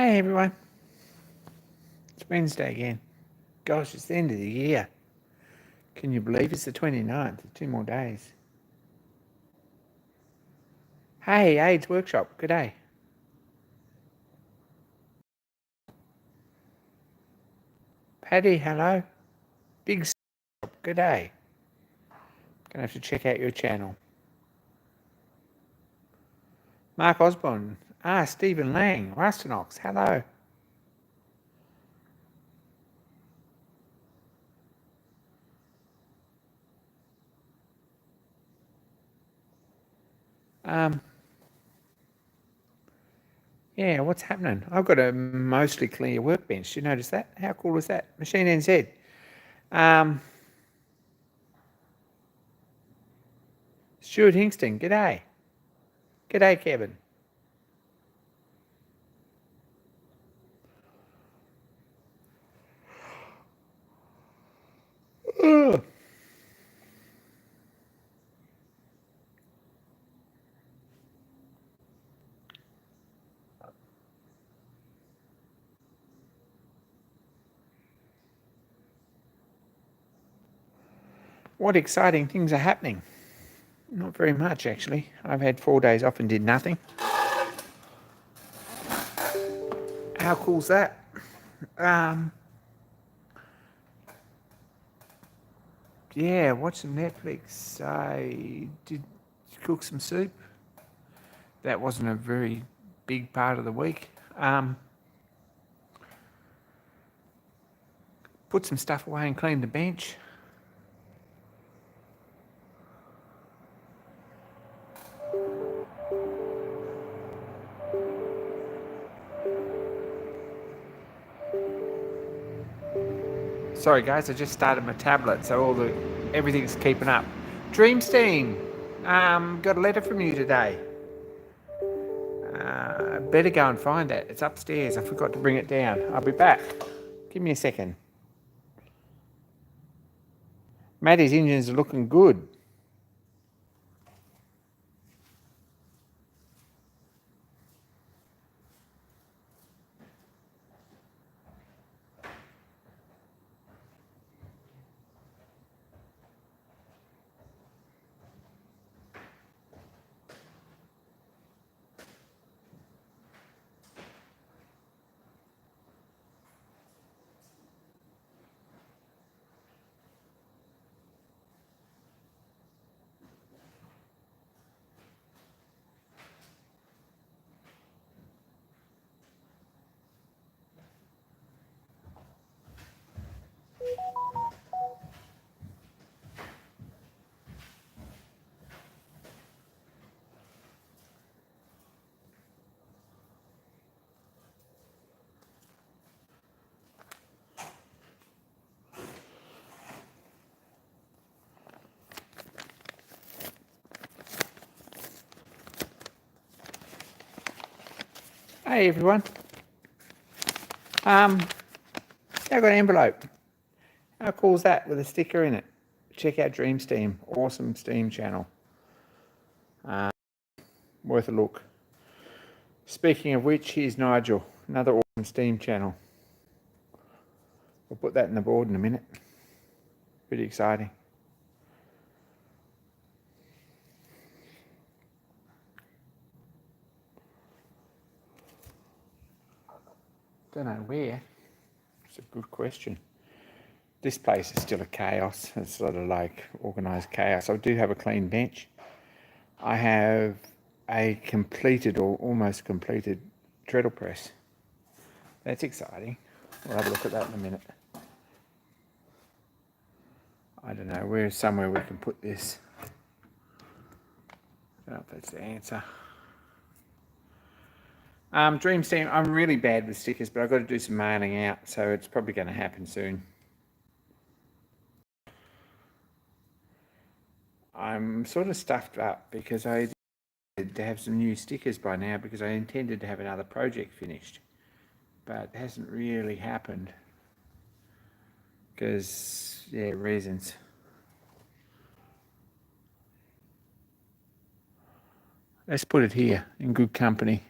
Hey everyone, it's Wednesday again. Gosh, it's the end of the year. Can you believe it's the 29th? 2 more days. Hey, AIDS Workshop, good day. Paddy, hello. Big Shop, good day. Gonna have to check out your channel. Mark Osborne, Stephen Lang, Rustanox, hello. Yeah, what's happening? I've got a mostly clear workbench. Did you notice that? How cool is that? Machine NZ. Stuart Hingston, g'day. G'day, Kevin. Ugh. What exciting things are happening? Not very much, actually. I've had 4 days off and did nothing. How cool's that? Yeah, watch some Netflix. I did cook some soup. That wasn't a very big part of the week. Put some stuff away and cleaned the bench. Sorry guys, I just started my tablet, so everything's keeping up. Dreamstein, got a letter from you today. Better go and find it. It's upstairs. I forgot to bring it down. I'll be back. Give me a second. Maddie's engines are looking good. Hey everyone. I got an envelope. How cool is that with a sticker in it? Check out Dreamsteam. Awesome Steam channel. Worth a look. Speaking of which, here's Nigel. Another awesome Steam channel. We'll put that in the board in a minute. Pretty exciting. Don't know where. It's a good question. This place is still a chaos. It's sort of like organised chaos. I do have a clean bench. I have a completed or almost completed treadle press. That's exciting. We'll have a look at that in a minute. I don't know, where's somewhere we can put this? I don't know if that's the answer. Dreamsteam, I'm really bad with stickers, but I've got to do some mailing out, so it's probably going to happen soon. I'm sort of stuffed up because I did to have some new stickers by now because I intended to have another project finished, but it hasn't really happened because, yeah, reasons. Let's put it here in good company.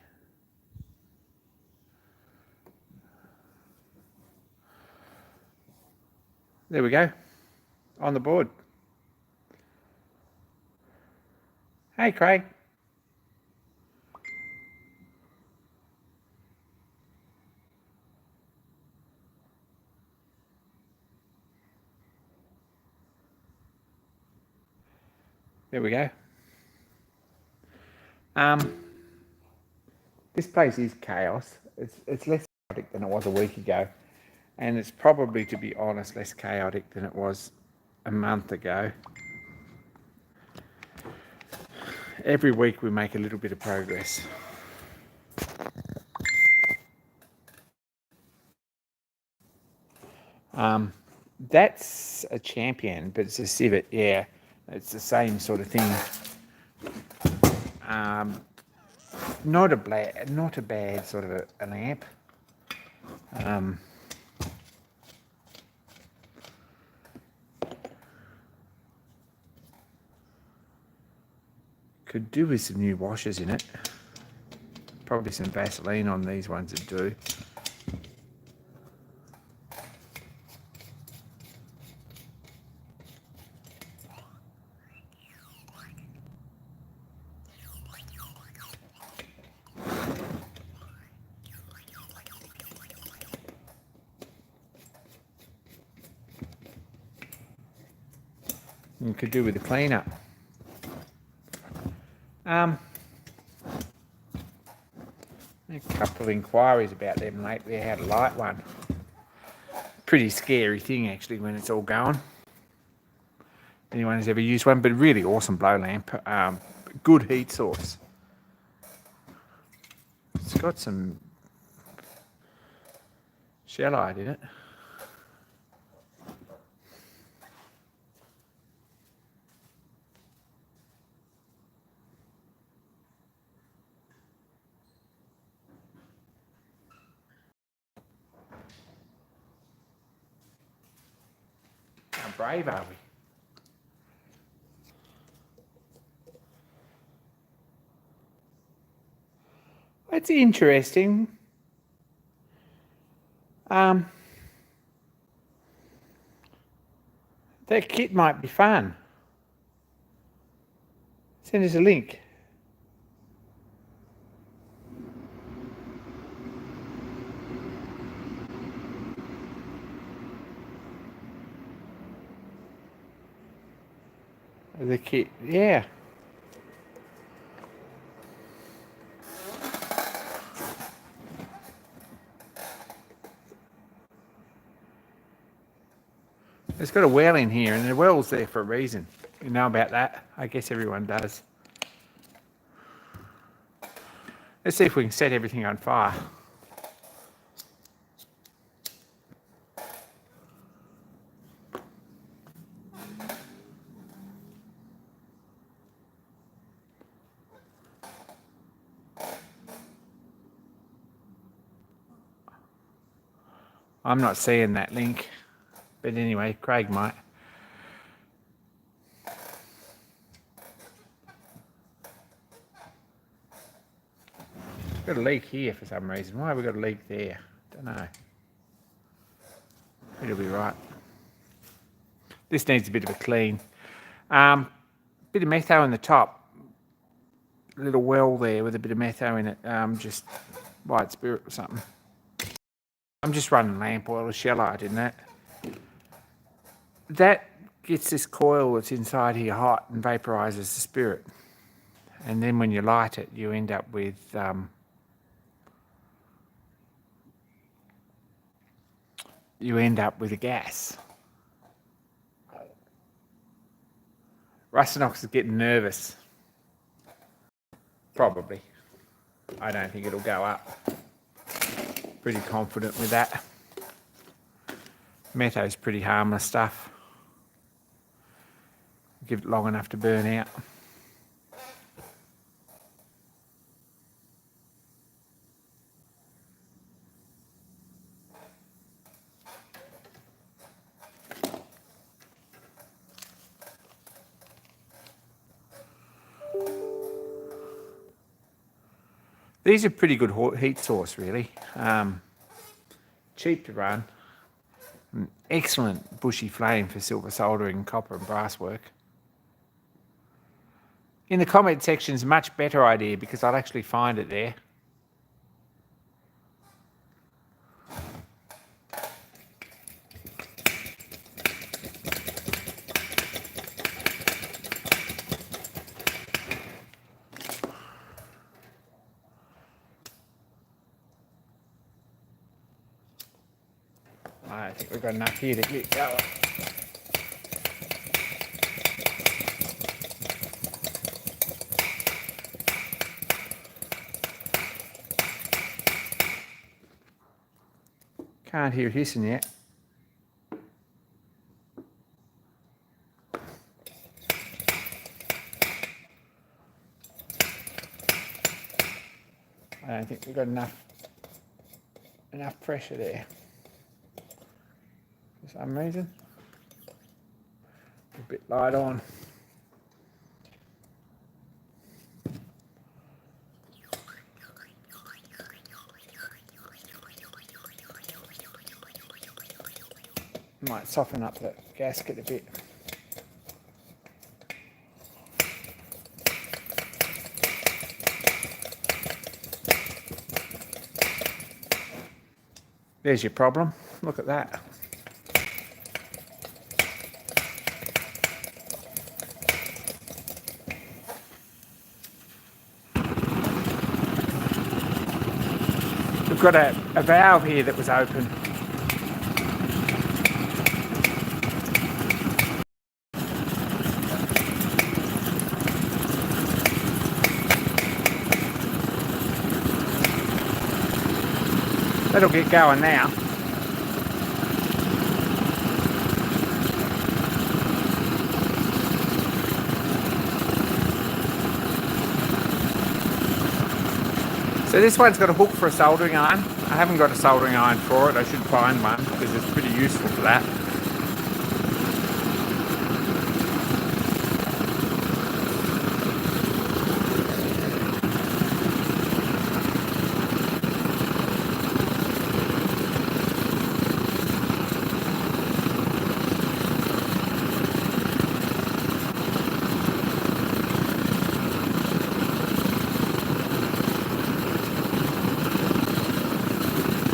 There we go. On the board. Hey, Craig. There we go. This place is chaos. It's less chaotic than it was a week ago. And it's probably, to be honest, less chaotic than it was a month ago. Every week we make a little bit of progress. That's a champion, but it's a civet, yeah. It's the same sort of thing. Not a bad sort of a lamp. Could do with some new washers in it. Probably some Vaseline on these ones that do. You could do with the cleanup. A couple of inquiries about them lately. I had a light one. Pretty scary thing actually when it's all going. Anyone who's ever used one, but really awesome blow lamp. Good heat source. It's got some shellite in it. How brave are we? That's interesting. That kit might be fun. Send us a link. The kit, yeah. It's got a well in here, and the well's there for a reason. You know about that? I guess everyone does. Let's see if we can set everything on fire. I'm not seeing that link, but anyway, Craig might. Got a leak here for some reason. Why have we got a leak there? Don't know. It'll be right. This needs a bit of a clean. Bit of metho in the top. A little well there with a bit of metho in it. Just white spirit or something. I'm just running lamp oil or shellite in that. That gets this coil that's inside here hot and vaporizes the spirit. And then when you light it, you end up with a gas. Rustinox is getting nervous. Probably. I don't think it'll go up. Pretty confident with that. Metho's pretty harmless stuff. Give it long enough to burn out. These are pretty good heat source, really. Cheap to run, An excellent bushy flame for silver soldering, copper and brass work. In the comment section is a much better idea because I'll actually find it there. I think we've got enough here to get going. Can't hear hissing yet. I don't think we've got enough pressure there. For some reason. A bit light on. Might soften up the gasket a bit. There's your problem. Look at that. We've got a valve here that was open. That'll get going now. So this one's got a hook for a soldering iron. I haven't got a soldering iron for it. I should find one because it's pretty useful for that.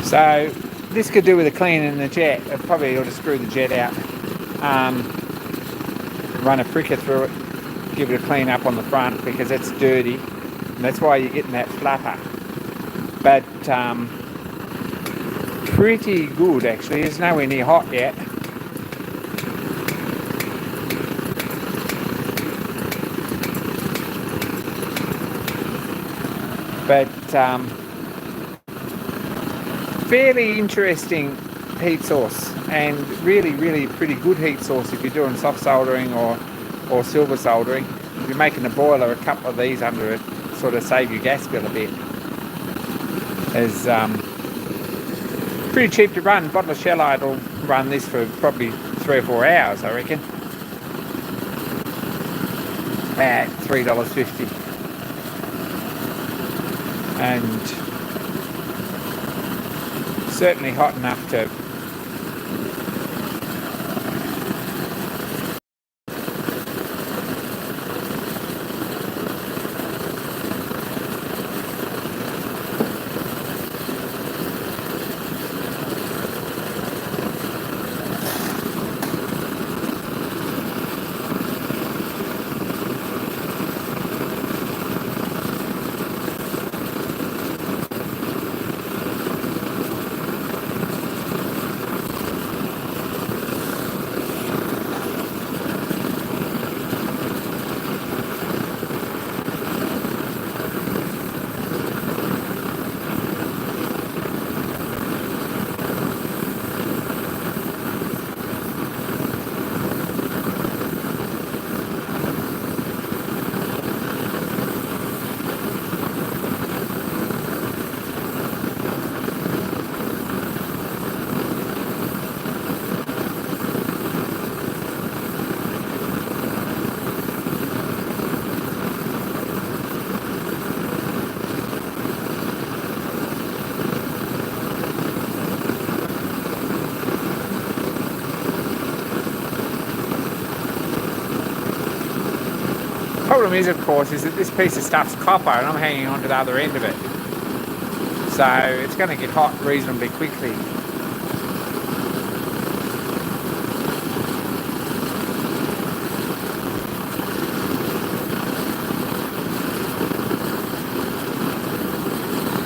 So this could do with a clean in the jet. I probably ought to screw the jet out, run a pricker through it, give it a clean up on the front because it's dirty, and that's why you're getting that flapper. But pretty good actually. It's nowhere near hot yet. But fairly interesting heat source, and really pretty good heat source if you're doing soft soldering or silver soldering. If you're making a boiler, a couple of these under it sort of save your gas bill a bit. It's pretty cheap to run. A bottle of Shellite will run this for probably 3 or 4 hours, I reckon, at $3.50. And certainly hot enough to problem is, of course, is that this piece of stuff's copper and I'm hanging on to the other end of it. So it's going to get hot reasonably quickly.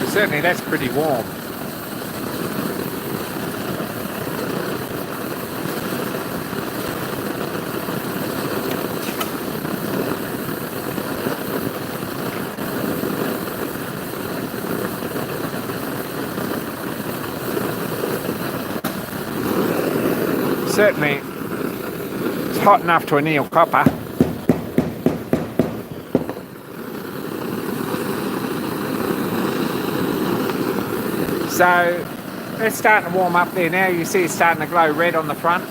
But certainly that's pretty warm. Certainly it's hot enough to anneal copper. So it's starting to warm up there now. You see it's starting to glow red on the front.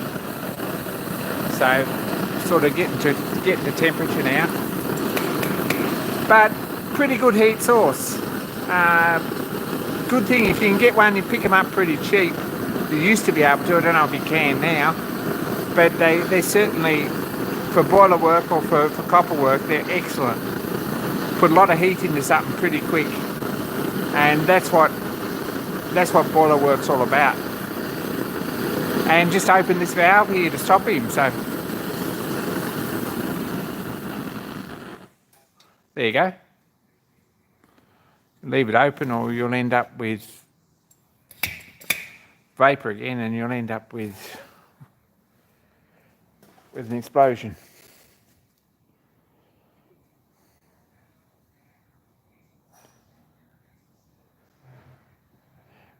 So sort of getting to temperature now. But pretty good heat source. Good thing if you can get one, you pick them up pretty cheap. You used to be able to, I don't know if you can now, but they certainly, for boiler work or for copper work, they're excellent. Put a lot of heat into something pretty quick, and that's what boiler work's all about. And just open this valve here to stop him, so there you go. Leave it open or you'll end up with vapour again and you'll end up with an explosion.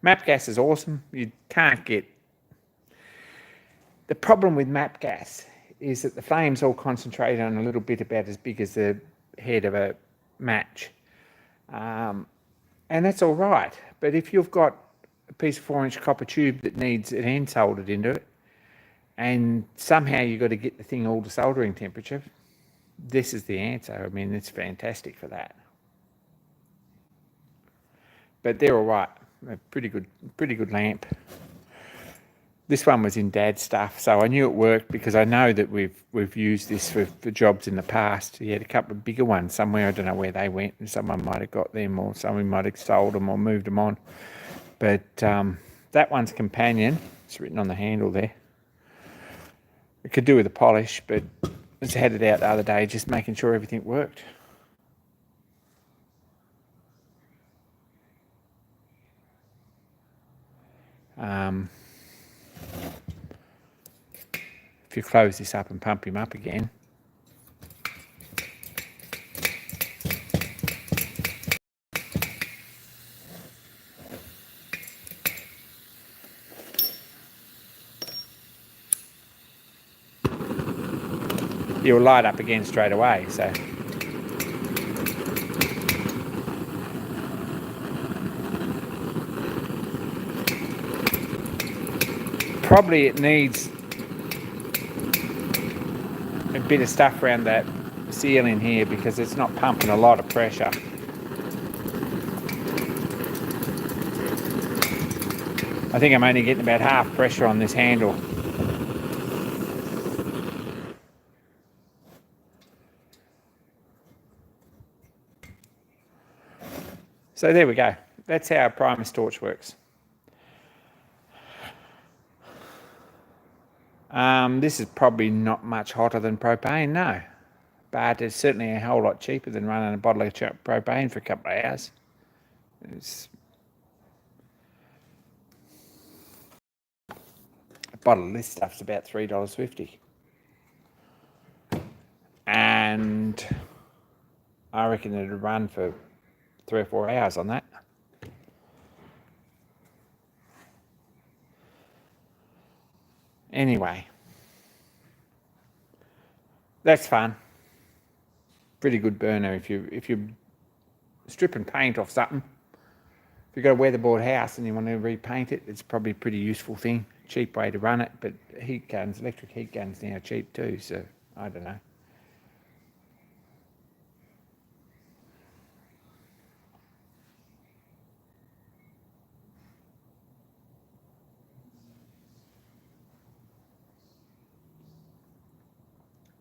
MAP gas is awesome. You can't get... The problem with MAP gas is that the flame's all concentrated on a little bit about as big as the head of a match. And that's all right. But if you've got a piece of 4-inch copper tube that needs an end soldered into it, and somehow you've got to get the thing all to soldering temperature, this is the answer. I mean, it's fantastic for that. But they're all right. A pretty good lamp. This one was in Dad's stuff, so I knew it worked because I know that we've used this for jobs in the past. He had a couple of bigger ones somewhere. I don't know where they went, and someone might have got them, or someone might have sold them or moved them on. But that one's companion. It's written on the handle there. It could do with a polish, but I just had it out the other day, just making sure everything worked. If you close this up and pump him up again, he'll light up again straight away. So probably it needs a bit of stuff around that seal in here because it's not pumping a lot of pressure. I think I'm only getting about half pressure on this handle. So there we go. That's how a Primus torch works. This is probably not much hotter than propane, no. But it's certainly a whole lot cheaper than running a bottle of propane for a couple of hours. A bottle of this stuff's about $3.50. And I reckon it'd run for 3 or 4 hours on that. Anyway, that's fun. Pretty good burner if you're stripping paint off something. If you've got a weatherboard house and you want to repaint it, it's probably a pretty useful thing. Cheap way to run it, but heat guns, electric heat guns now are cheap too, so I don't know.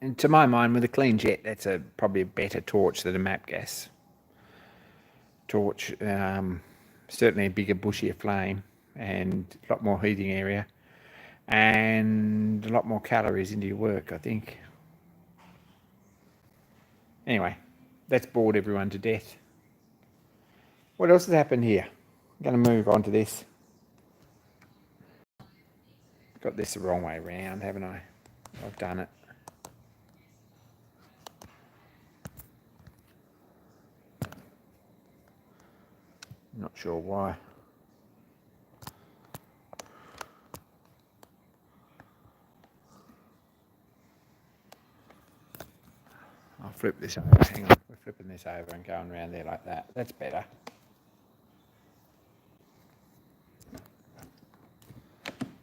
And to my mind, with a clean jet, that's probably a better torch than a map gas torch. Certainly a bigger, bushier flame and a lot more heating area and a lot more calories into your work, I think. Anyway, that's bored everyone to death. What else has happened here? I'm going to move on to this. Got this the wrong way around, haven't I? I've done it. Not sure why. I'll flip this over. Hang on. We're flipping this over and going around there like that. That's better.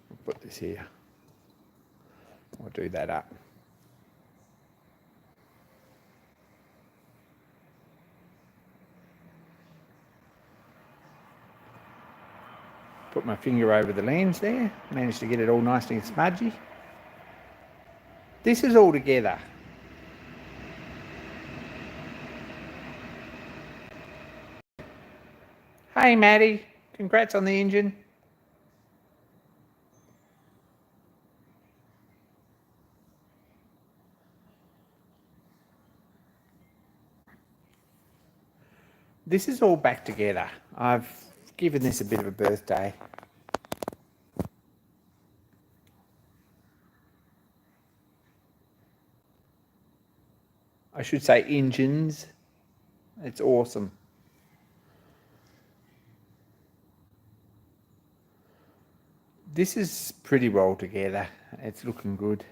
We'll put this here. I'll do that up. Put my finger over the lens there. Managed to get it all nicely and smudgy. This is all together. Hey Maddie, congrats on the engine. This is all back together. I've given this a bit of a birthday. I should say engines. It's awesome. This is pretty well together. It's looking good.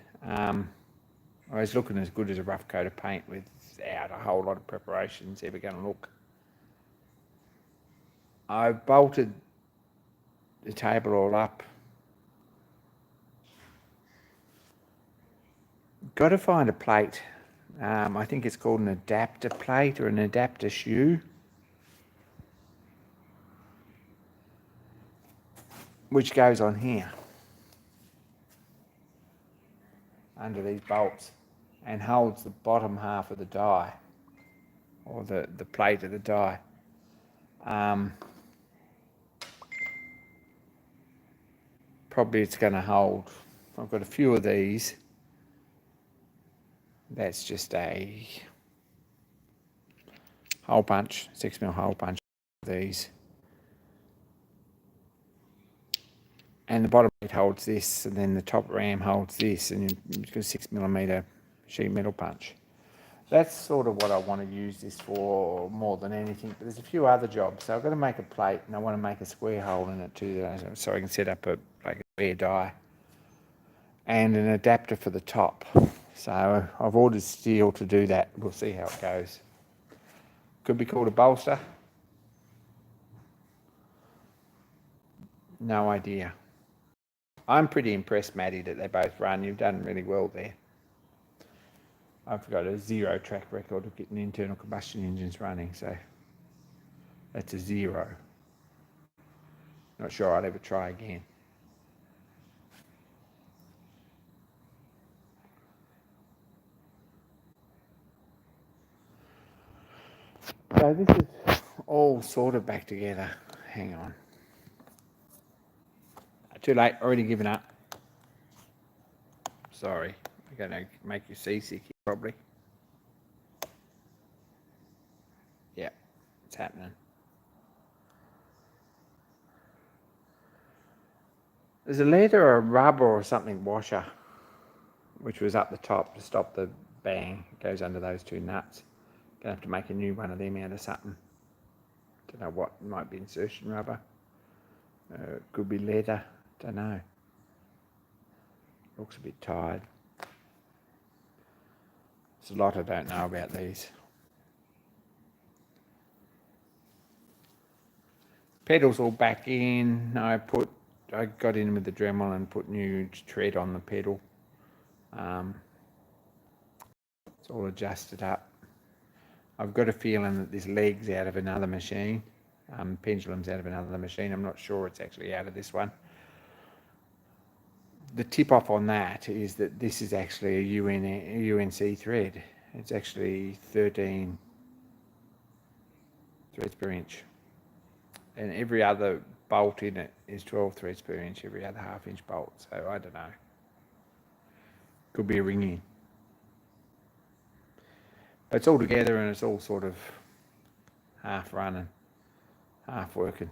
It's looking as good as a rough coat of paint without a whole lot of preparations ever going to look. I've bolted the table all up. Got to find a plate. I think it's called an adapter plate or an adapter shoe, which goes on here under these bolts and holds the bottom half of the die, or the plate of the die. Probably it's going to hold. I've got a few of these. That's just a hole punch, 6mm hole punch of these. And the bottom plate holds this, and then the top ram holds this, and you've got a 6mm sheet metal punch. That's sort of what I want to use this for more than anything. But there's a few other jobs. So I've got to make a plate, and I want to make a square hole in it too, so I can set up a square die. And an adapter for the top. So I've ordered steel to do that. We'll see how it goes. Could be called a bolster. No idea. I'm pretty impressed, Maddie, that they both run. You've done really well there. I've got a 0 track record of getting internal combustion engines running, so that's a 0. Not sure I'd ever try again. So this is all sort of back together. Hang on. Too late, already given up. Sorry, I'm going to make you seasick here, probably. Yeah, it's happening. There's a leather or a rubber or something washer, which was up the top to stop the bang. It goes under those two nuts. Gonna have to make a new one of them out of something. Don't know what. Might be insertion rubber. Could be leather. Don't know. Looks a bit tired. There's a lot I don't know about these. Pedals all back in. I got in with the Dremel and put new tread on the pedal. It's all adjusted up. I've got a feeling that this leg's out of another machine. Pendulum's out of another machine. I'm not sure it's actually out of this one. the tip off on that is that this is actually a UNC thread. It's actually 13 threads per inch, and every other bolt in it is 12 threads per inch, every other half-inch bolt. So I don't know, could be a ring-in, but it's all together and it's all sort of half running, half working.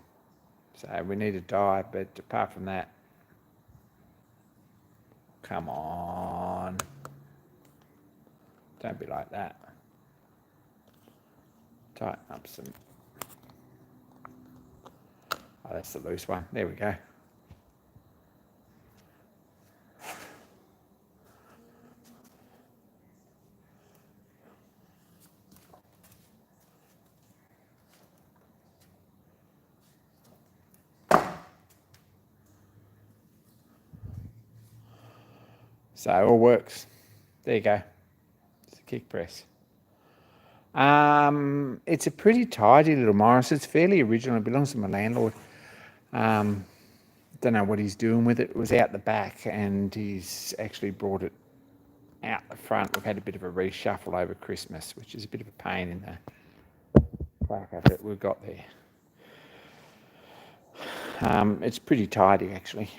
So we need a die, but apart from that, come on, don't be like that. Tighten up some. Oh, that's the loose one. There we go. So it all works. There you go. It's a kick press. It's a pretty tidy little Morris. It's fairly original. It belongs to my landlord. Don't know what he's doing with it. It was out the back and he's actually brought it out the front. We've had a bit of a reshuffle over Christmas, which is a bit of a pain in the clacker that we've got there. It's pretty tidy actually.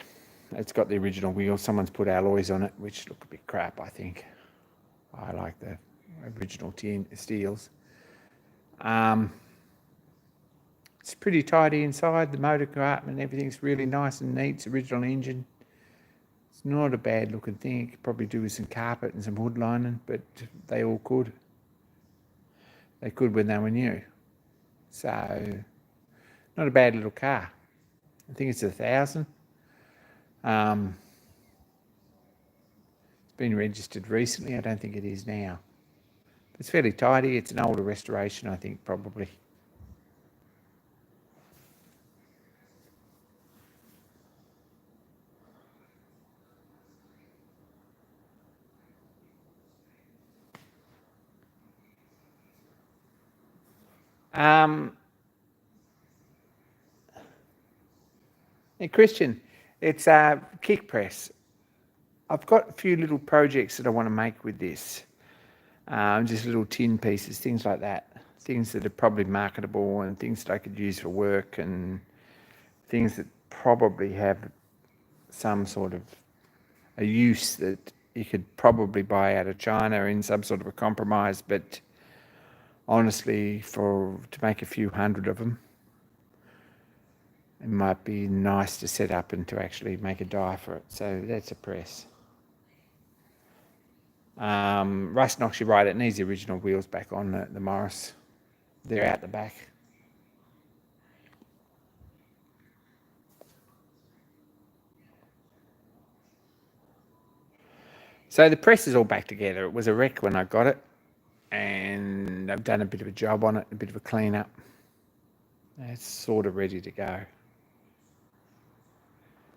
It's got the original wheels. Someone's put alloys on it, which look a bit crap, I think. I like the original steels. It's pretty tidy inside. The motor compartment, everything's really nice and neat. It's original engine. It's not a bad looking thing. It could probably do with some carpet and some hood lining, but they all could. They could when they were new. So, not a bad little car. I think it's 1,000. It's been registered recently. I don't think it is now. It's fairly tidy. It's an older restoration, I think, probably. Hey, Christian, it's a kick press. I've got a few little projects that I want to make with this. Just little tin pieces, things like that. Things that are probably marketable and things that I could use for work and things that probably have some sort of a use that you could probably buy out of China in some sort of a compromise. But honestly, to make a few hundred of them, it might be nice to set up and to actually make a die for it. So that's a press. Russ knocks you right. It needs the original wheels back on the Morris. They're out the back. So the press is all back together. It was a wreck when I got it, and I've done a bit of a job on it, a bit of a clean up. It's sort of ready to go.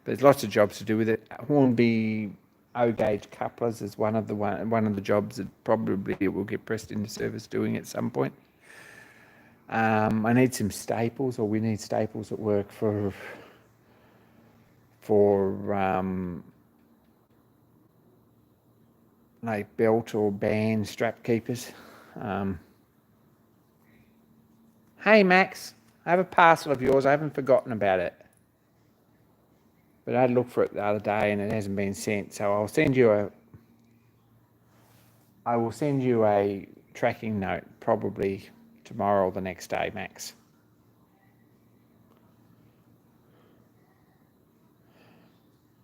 There's lots of jobs to do with it. Hornby O-gauge couplers is one of the jobs that probably it will get pressed into service doing at some point. I need some staples, or we need staples at work for like belt or band strap keepers. Hey Max, I have a parcel of yours. I haven't forgotten about it. But I looked for it the other day and it hasn't been sent. So I will send you a tracking note probably tomorrow or the next day, Max.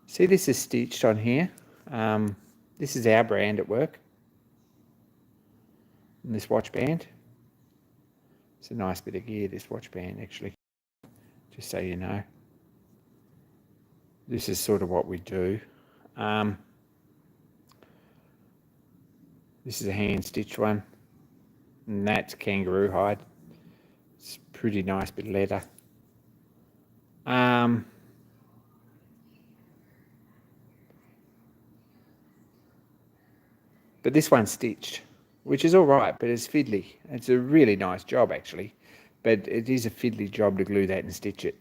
See, this is stitched on here. This is our brand at work. And this watch band. It's a nice bit of gear, this watch band, actually. Just so you know. This is sort of what we do. This is a hand-stitched one. And that's kangaroo hide. It's a pretty nice bit of leather. But this one's stitched, which is all right, but it's fiddly. It's a really nice job, actually. But it is a fiddly job to glue that and stitch it.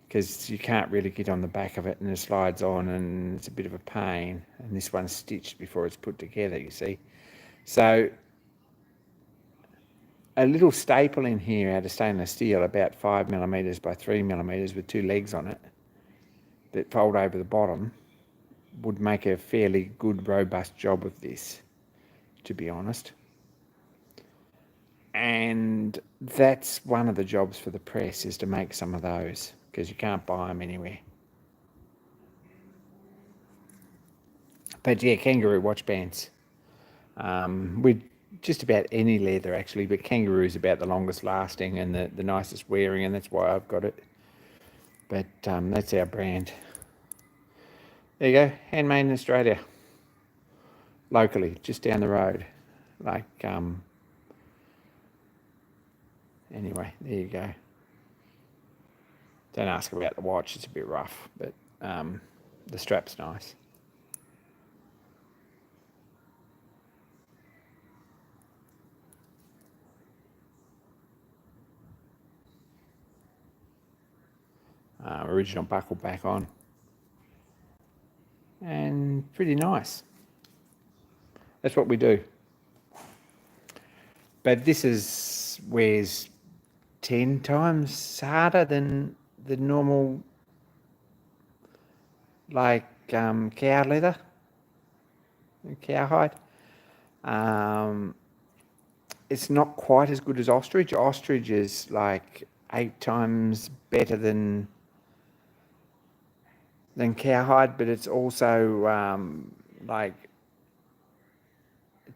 because you can't really get on the back of it, and it slides on, and it's a bit of a pain. And this one's stitched before it's put together, you see. So a little staple in here out of stainless steel, about 5mm by 3mm with 2 legs on it that fold over the bottom, would make a fairly good, robust job of this, to be honest. And that's one of the jobs for the press, is to make some of those, because you can't buy them anywhere. But yeah, kangaroo watch bands. With just about any leather actually, but kangaroo is about the longest lasting and the nicest wearing, and that's why I've got it. But that's our brand. There you go, handmade in Australia, locally, just down the road. Like, anyway, there you go. Don't ask about the watch, it's a bit rough, but the strap's nice. Original buckle back on. And pretty nice. That's what we do. But this wears 10 times harder than the normal, like cow leather, cowhide. It's not quite as good as ostrich. Ostrich is like 8 times better than cowhide, but it's also like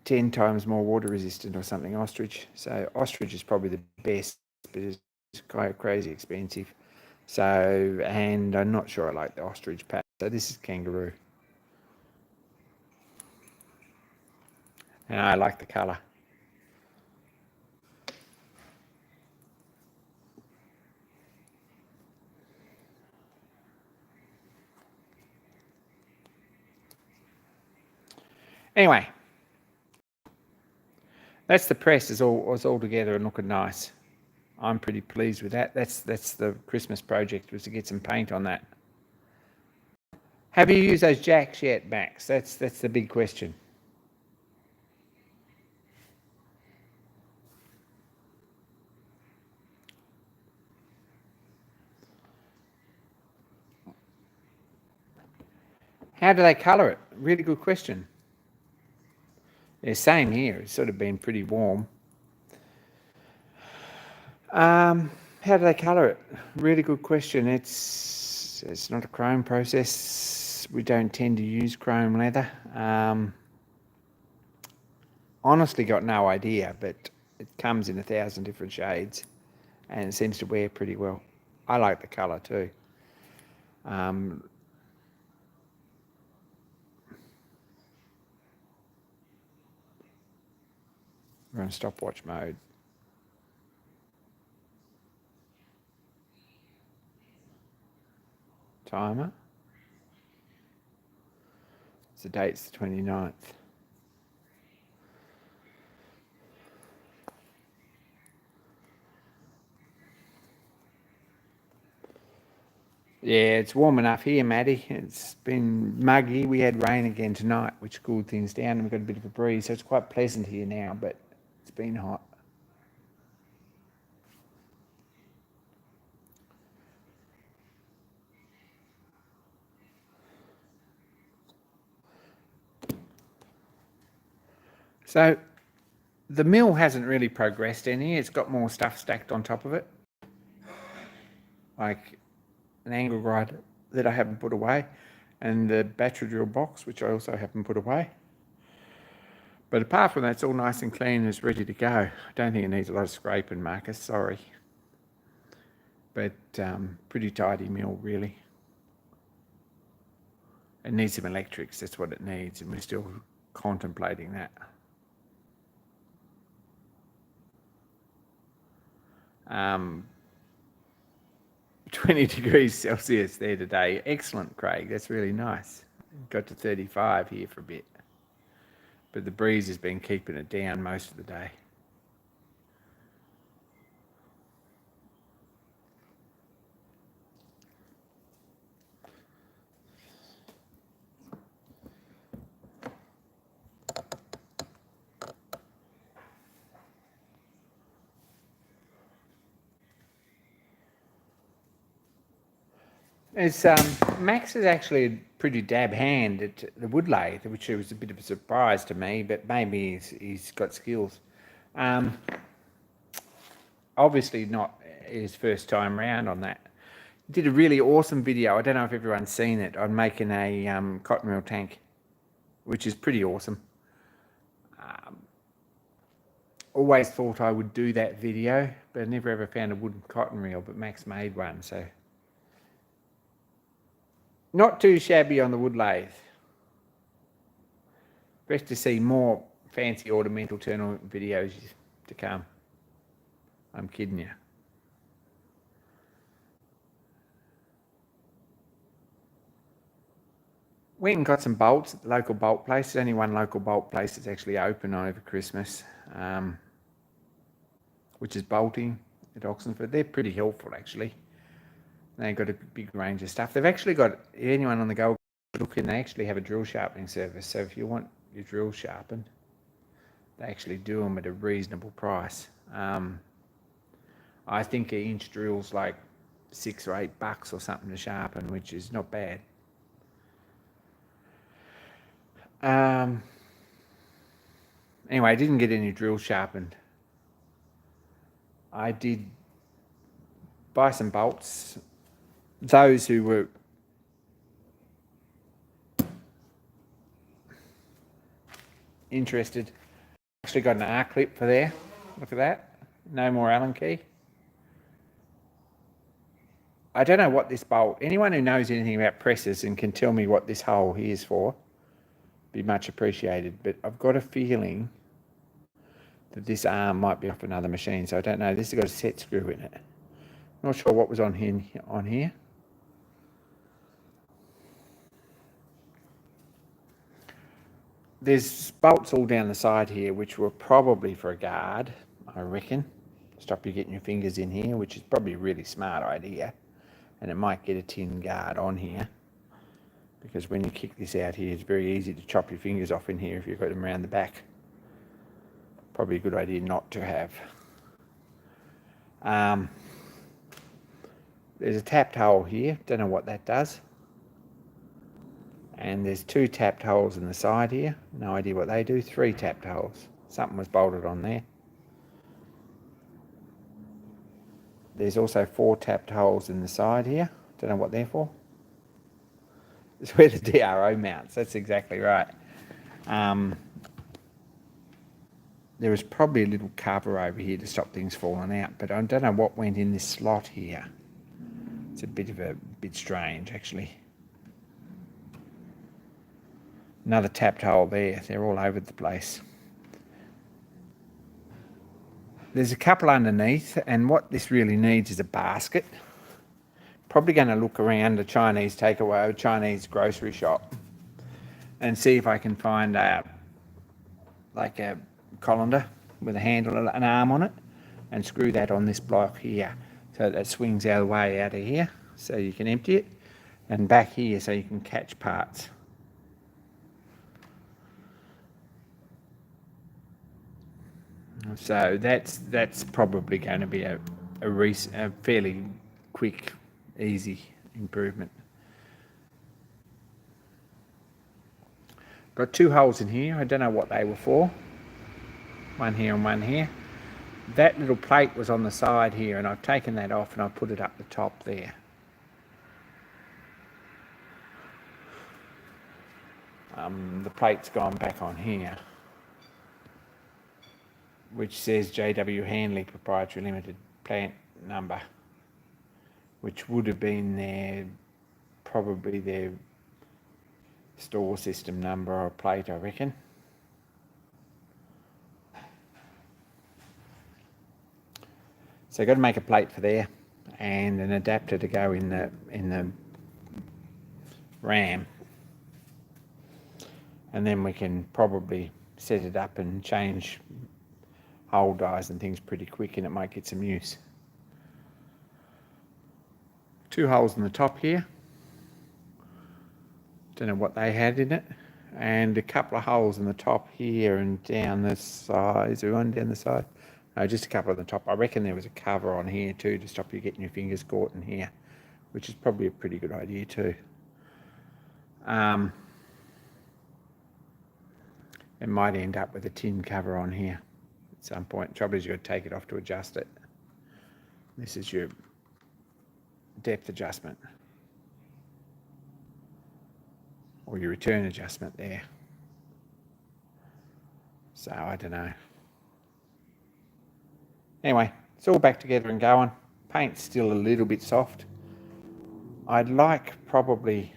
10 times more water resistant or something, ostrich. So ostrich is probably the best, but it's quite crazy expensive. So, and I'm not sure I like the ostrich pattern. So this is kangaroo. And I like the colour. Anyway, that's the press. It's all together and looking nice. I'm pretty pleased with that. That's the Christmas project, was to get some paint on that. Have you used those jacks yet, Max? That's the big question. How do they colour it? Really good question. Yeah, same here. It's sort of been pretty warm. How do they colour it? Really good question. It's not a chrome process. We don't tend to use chrome leather. Honestly, got no idea, but it comes in 1,000 different shades, and it seems to wear pretty well. I like the colour too. We're on stopwatch mode. Timer. The date's the 29th. Yeah, it's warm enough here, Maddie. It's been muggy. We had rain again tonight, which cooled things down, and we've got a bit of a breeze, so it's quite pleasant here now, but it's been hot. So the mill hasn't really progressed any. It's got more stuff stacked on top of it, like an angle grinder that I haven't put away, and the battery drill box, which I also haven't put away. But apart from that, it's all nice and clean and it's ready to go. I don't think it needs a lot of scraping, Marcus, sorry. But pretty tidy mill, really. It needs some electrics, that's what it needs, and we're still contemplating that. 20 degrees Celsius there today. Excellent, Craig. That's really nice. Got to 35 here for a bit. But the breeze has been keeping it down most of the day. It's, Max is actually a pretty dab hand at the wood lathe, which was a bit of a surprise to me, but maybe he's got skills. Obviously not his first time round on that. He did a really awesome video. I don't know if everyone's seen it, on making a cotton reel tank, which is pretty awesome. Always thought I would do that video, but I never ever found a wooden cotton reel, but Max made one, so. Not too shabby on the wood lathe. Best to see more fancy ornamental turtle videos to come. I'm kidding you. Went and got some bolts at the local bolt place. There's only one local bolt place that's actually open over Christmas, which is bolting at Oxenford. They're pretty helpful, actually. They've got a big range of stuff. They've actually got, anyone on the go looking, they actually have a drill sharpening service. So if you want your drill sharpened, they actually do them at a reasonable price. I think an inch drill's like $6 or $8 or something to sharpen, which is not bad. Anyway, I didn't get any drill sharpened. I did buy some bolts. Those who were interested, actually got an R-clip for there. Look at that. No more Allen key. I don't know what this bolt, anyone who knows anything about presses and can tell me what this hole here is for, be much appreciated. But I've got a feeling that this arm might be off another machine, so I don't know. This has got a set screw in it. Not sure what was on here. There's bolts all down the side here, which were probably for a guard, I reckon. Stop you getting your fingers in here, which is probably a really smart idea. And it might get a tin guard on here, because when you kick this out here, it's very easy to chop your fingers off in here if you've got them around the back. Probably a good idea not to have. There's a tapped hole here, don't know what that does. And there's 2 tapped holes in the side here, no idea what they do. 3 tapped holes, something was bolted on there. There's also 4 tapped holes in the side here, don't know what they're for. It's where the DRO mounts, that's exactly right. There was probably a little cover over here to stop things falling out, but I don't know what went in this slot here. It's a bit strange, actually. Another tapped hole there. They're all over the place. There's a couple underneath, and what this really needs is a basket. Probably going to look around a Chinese takeaway, a Chinese grocery shop, and see if I can find like a colander with a handle, an arm on it, and screw that on this block here, so that swings out of the way out of here, so you can empty it, and back here so you can catch parts. So that's probably going to be a fairly quick, easy improvement. Got 2 holes in here. I don't know what they were for. One here and one here. That little plate was on the side here, and I've taken that off and I've put it up the top there. The plate's gone back on here, which says JW Hanley Proprietary Limited plant number, which would have been probably their store system number or plate, I reckon. So I've got to make a plate for there and an adapter to go in the RAM, and then we can probably set it up and change hole dies and things pretty quick, and it might get some use. 2 holes in the top here, don't know what they had in it, and a couple of holes in the top here and down the side. Is there one down the side? No, just a couple on the top. I reckon there was a cover on here too to stop you getting your fingers caught in here which is probably a pretty good idea too. It might end up with a tin cover on here at some point. Trouble is, you've got to take it off to adjust it. This is your depth adjustment, or your return adjustment there. So I don't know. Anyway, it's all back together and going. Paint's still a little bit soft. I'd like probably,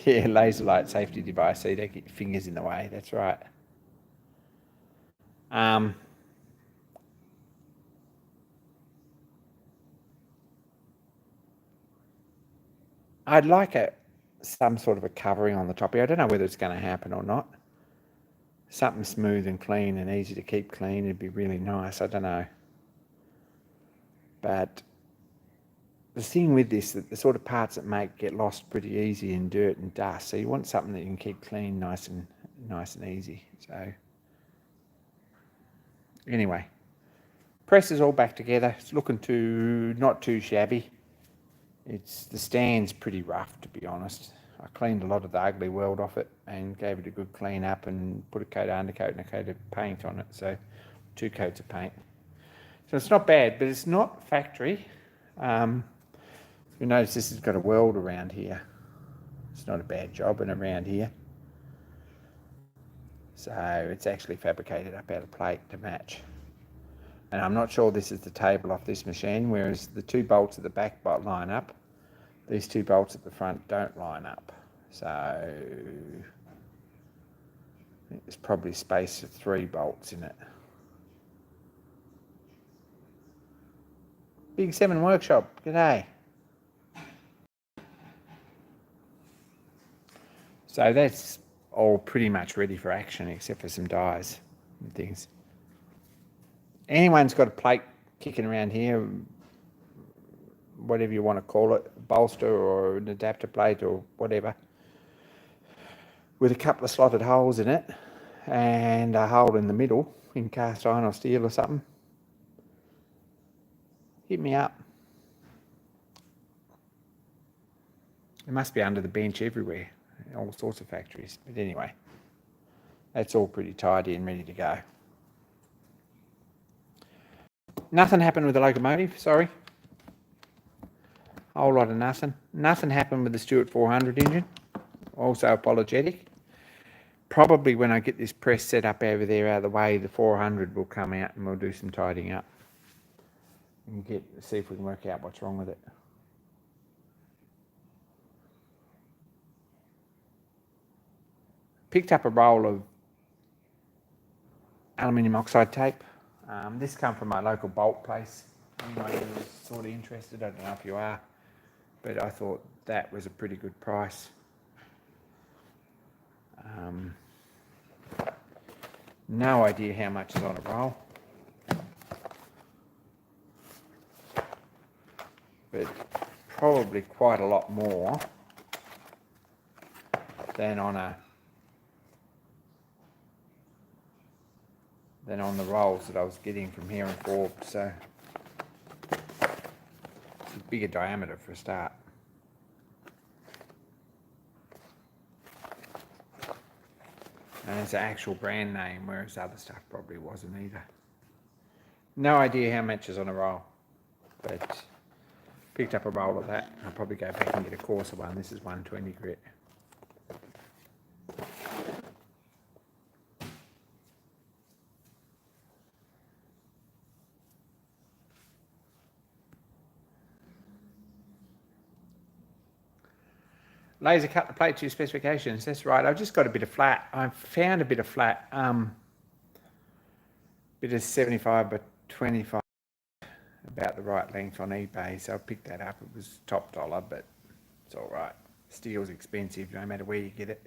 yeah, laser light safety device, so you don't get your fingers in the way. That's right. I'd like some sort of a covering on the top here. I don't know whether it's going to happen or not. Something smooth and clean and easy to keep clean would be really nice. I don't know. But the thing with this, that the sort of parts that get lost pretty easy in dirt and dust. So you want something that you can keep clean, nice and easy. So anyway, press is all back together. It's looking not too shabby. The stand's pretty rough, to be honest. I cleaned a lot of the ugly weld off it and gave it a good clean up and put a coat of undercoat and a coat of paint on it. So 2 coats of paint. So it's not bad, but it's not factory. You notice this has got a weld around here. It's not a bad job, and around here. So it's actually fabricated up out of plate to match. And I'm not sure this is the table off this machine, whereas the 2 bolts at the back line up. These 2 bolts at the front don't line up. So I think there's probably space for 3 bolts in it. Big 7 Workshop, g'day. So that's all pretty much ready for action, except for some dies and things. Anyone's got a plate kicking around here, whatever you want to call it, a bolster or an adapter plate or whatever, with a couple of slotted holes in it and a hole in the middle in cast iron or steel or something, hit me up. It must be under the bench everywhere, all sorts of factories. But anyway, that's all pretty tidy and ready to go. Nothing happened with the locomotive, sorry. Whole lot of nothing. Nothing happened with the Stewart 400 engine. Also apologetic. Probably when I get this press set up over there out of the way, the 400 will come out and we'll do some tidying up and see if we can work out what's wrong with it. Picked up a roll of aluminium oxide tape. This come from my local bolt place. Anyone who's sort of interested, I don't know if you are, but I thought that was a pretty good price. No idea how much is on a roll, but probably quite a lot more than on the rolls that I was getting from here in Forbes. So it's a bigger diameter for a start. And it's an actual brand name, whereas other stuff probably wasn't either. No idea how much is on a roll, but picked up a roll of that. I'll probably go back and get a coarser one. This is 120 grit. Laser cut the plate to your specifications. That's right. I've just got a bit of flat. I found a bit of flat. Bit of 75 by 25, about the right length on eBay. So I picked that up. It was top dollar, but it's all right. Steel's expensive no matter where you get it.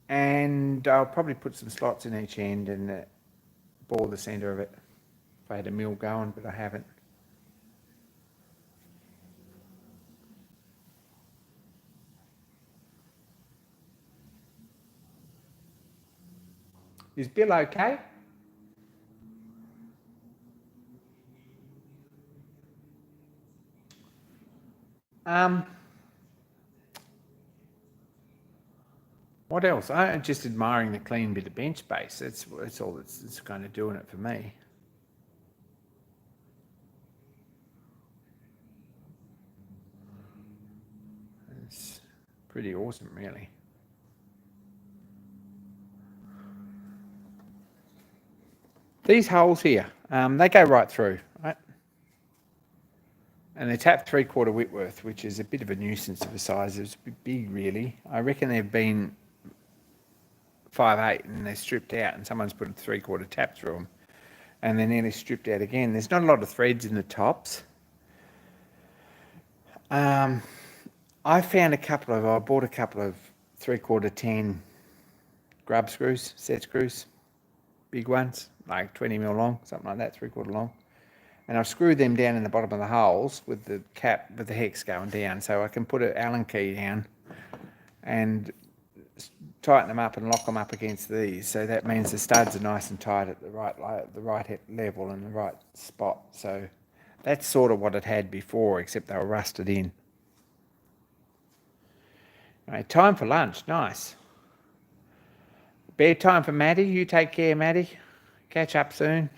And I'll probably put some slots in each end and bore the centre of it if I had a mill going, but I haven't. Is Bill okay? What else? I'm just admiring the clean bit of bench space. That's all that's kind of doing it for me. It's pretty awesome, really. These holes here, they go right through, right? And they're tapped 3/4 Whitworth, which is a bit of a nuisance of a size. It's a bit big, really. I reckon they've been 5/8 and they're stripped out, and someone's put a 3/4 tap through them, and they're nearly stripped out again. There's not a lot of threads in the tops. I bought a couple of 3/4 10 grub screws, set screws, big ones, like 20mm long, something like that, 3/4 long. And I've screwed them down in the bottom of the holes with the cap, with the hex going down, so I can put an Allen key down and tighten them up and lock them up against these. So that means the studs are nice and tight at the right level and the right spot. So that's sort of what it had before, except they were rusted in. Right, time for lunch. Nice. Bedtime for Maddie. You take care, Maddie. Catch up soon.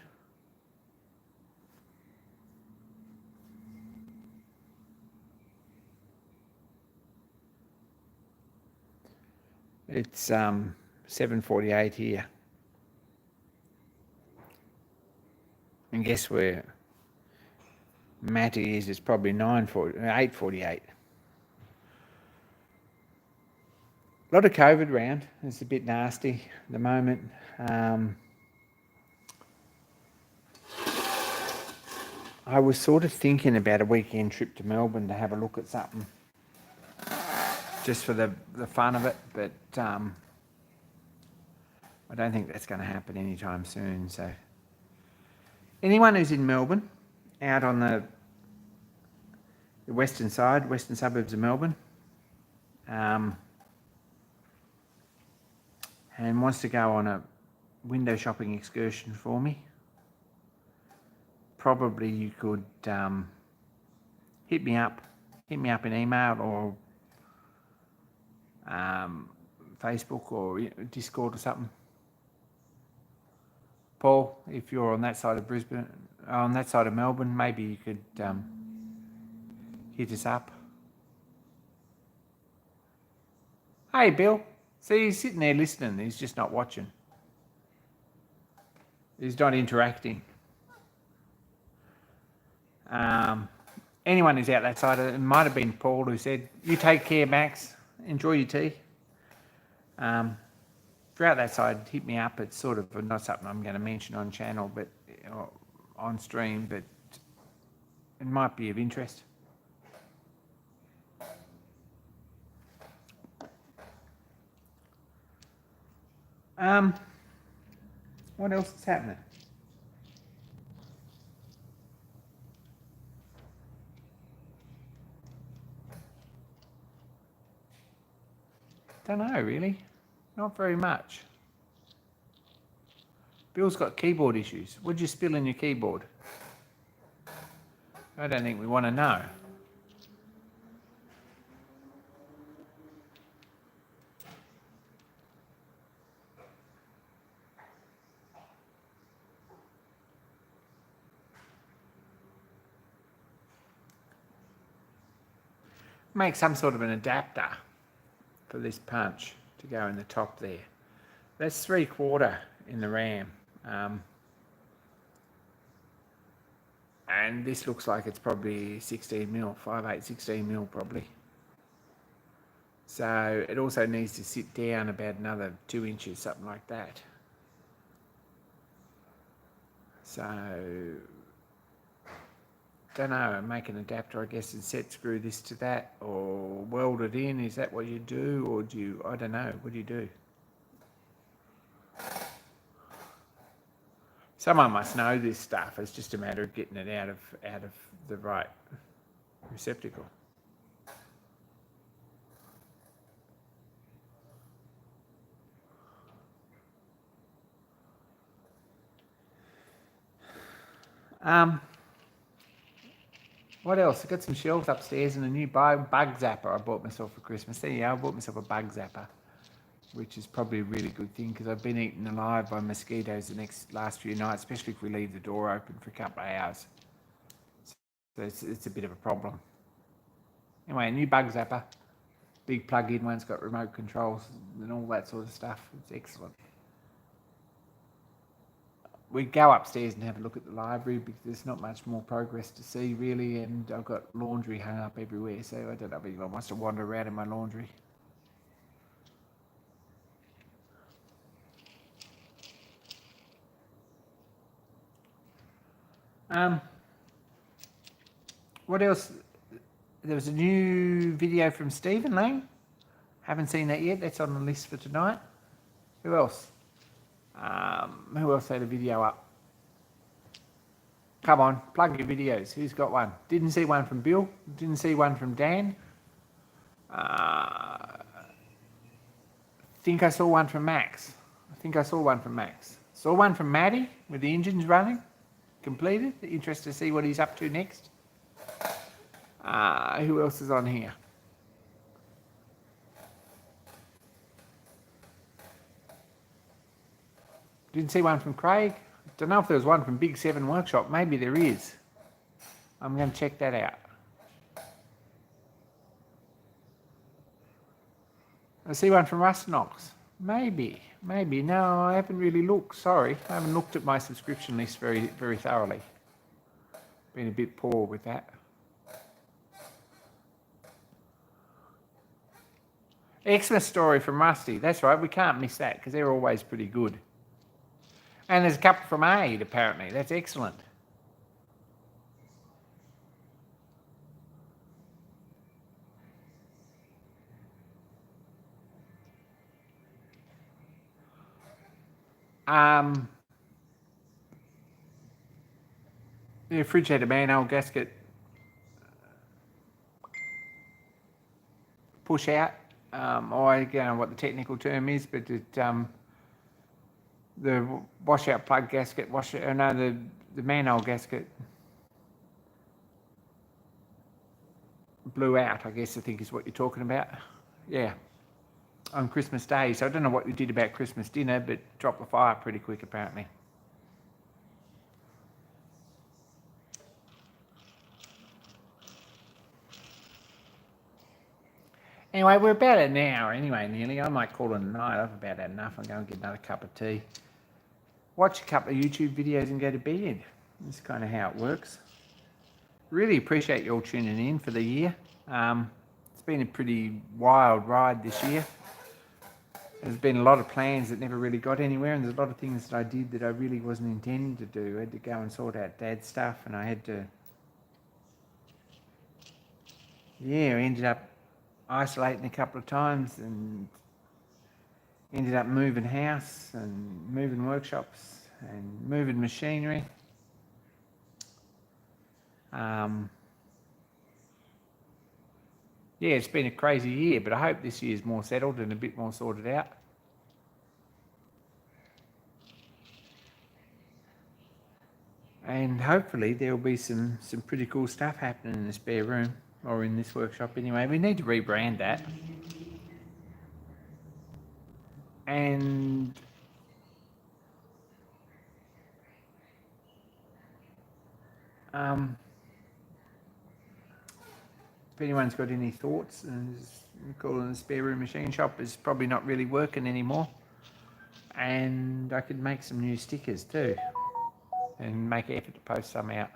It's 7:48 here. And guess where Matty is? It's probably 8:48. A lot of COVID around. It's a bit nasty at the moment. I was sort of thinking about a weekend trip to Melbourne to have a look at something, just for the fun of it, but I don't think that's going to happen anytime soon. So anyone who's in Melbourne, out on the western side, western suburbs of Melbourne, and wants to go on a window shopping excursion for me, probably you could hit me up in email or Facebook or Discord or something. Paul, if you're on that side of Brisbane, on that side of Melbourne, maybe you could hit us up. Hey, Bill. See, he's sitting there listening. He's just not watching. He's not interacting. Anyone who's out that side, it might have been Paul who said, "You take care, Max. Enjoy your tea." If you're out that side, hit me up. It's sort of not something I'm going to mention on channel, but on stream, but it might be of interest. What else is happening? Don't know, really. Not very much. Bill's got keyboard issues. What'd you spill in your keyboard? I don't think we want to know. Make some sort of an adapter for this punch to go in the top there. That's 3/4 in the RAM. And this looks like it's probably 16mm, 5/8, 16mm probably. So it also needs to sit down about another 2 inches, something like that. So, don't know, make an adapter, I guess, and set screw this to that, or weld it in. Is that what you do, or do you, I don't know, what do you do? Someone must know this stuff. It's just a matter of getting it out of the right receptacle. What else? I got some shelves upstairs and a new bug zapper I bought myself for Christmas. There you go, I bought myself a bug zapper, which is probably a really good thing because I've been eaten alive by mosquitoes the last few nights, especially if we leave the door open for a couple of hours. So it's a bit of a problem. Anyway, a new bug zapper, big plug-in one's got remote controls and all that sort of stuff. It's excellent. We go upstairs and have a look at the library because there's not much more progress to see really, and I've got laundry hung up everywhere, so I don't know if anyone wants to wander around in my laundry. What else? There was a new video from Stephen Lang. Haven't seen that yet. That's on the list for tonight. Who else? Who else had a video up? Come on, plug your videos. Who's got one? Didn't see one from Bill. Didn't see one from Dan. Think I saw one from Max. Saw one from Maddie with the engines running. Completed. Interested to see what he's up to next. Who else is on here? Didn't see one from Craig. Don't know if there was one from Big 7 Workshop. Maybe there is. I'm going to check that out. I see one from Russ Knox. Maybe. No, I haven't really looked. Sorry. I haven't looked at my subscription list very, very thoroughly. Been a bit poor with that. Xmas story from Rusty. That's right. We can't miss that because they're always pretty good. And there's a couple from Aid, apparently. That's excellent. The fridge had a manhole gasket push out. Or I don't know what the technical term is, but it, the washout plug gasket, the manhole gasket blew out, I guess I think is what you're talking about. Yeah, on Christmas Day. So I don't know what you did about Christmas dinner, but dropped the fire pretty quick apparently. Anyway, we're about an hour anyway, nearly. I might call it a night. I've about had enough. I'm going to get another cup of tea. Watch a couple of YouTube videos and go to bed. That's kind of how it works. Really appreciate you all tuning in for the year. It's been a pretty wild ride this year. There's been a lot of plans that never really got anywhere, and there's a lot of things that I did that I really wasn't intending to do. I had to go and sort out Dad's stuff, and I had to... Yeah, I ended up isolating a couple of times and ended up moving house and moving workshops and moving machinery. Yeah, it's been a crazy year, but I hope this year's more settled and a bit more sorted out. And hopefully there'll be some pretty cool stuff happening in the spare room, or in this workshop anyway. We need to rebrand that. And if anyone's got any thoughts, calling the spare room machine shop is probably not really working anymore. And I could make some new stickers too, and make an effort to post some out.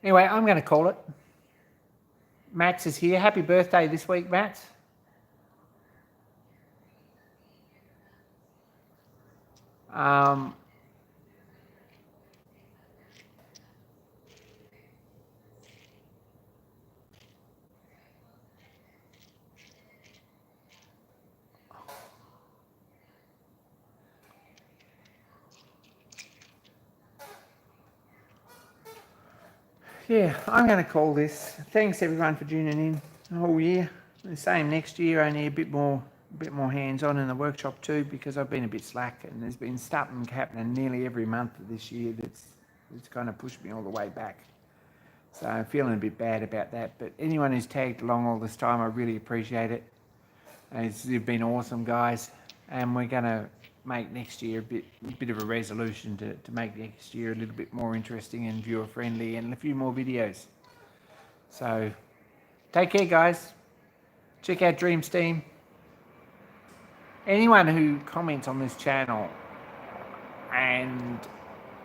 Anyway, I'm going to call it. Max is here. Happy birthday this week, Max. Yeah, I'm going to call this. Thanks everyone for tuning in the whole year. The same next year, only a bit more hands-on in the workshop too, because I've been a bit slack and there's been something happening nearly every month of this year that's It's kind of pushed me all the way back. So I'm feeling a bit bad about that. But anyone who's tagged along all this time, I really appreciate it. You've been awesome, guys. And we're going to make next year a bit of a resolution to make next year a little bit more interesting and viewer friendly and a few more videos. So take care, guys. Check out Steam. Anyone who comments on this channel and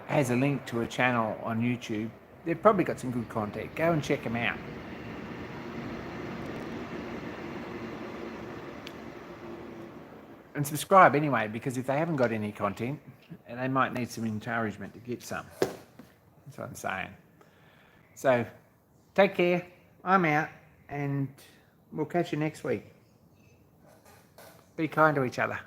has a link to a channel on YouTube, they've probably got some good content. Go and check them out. And subscribe anyway, because if they haven't got any content, they might need some encouragement to get some. That's what I'm saying. So take care. I'm out, and we'll catch you next week. Be kind to each other.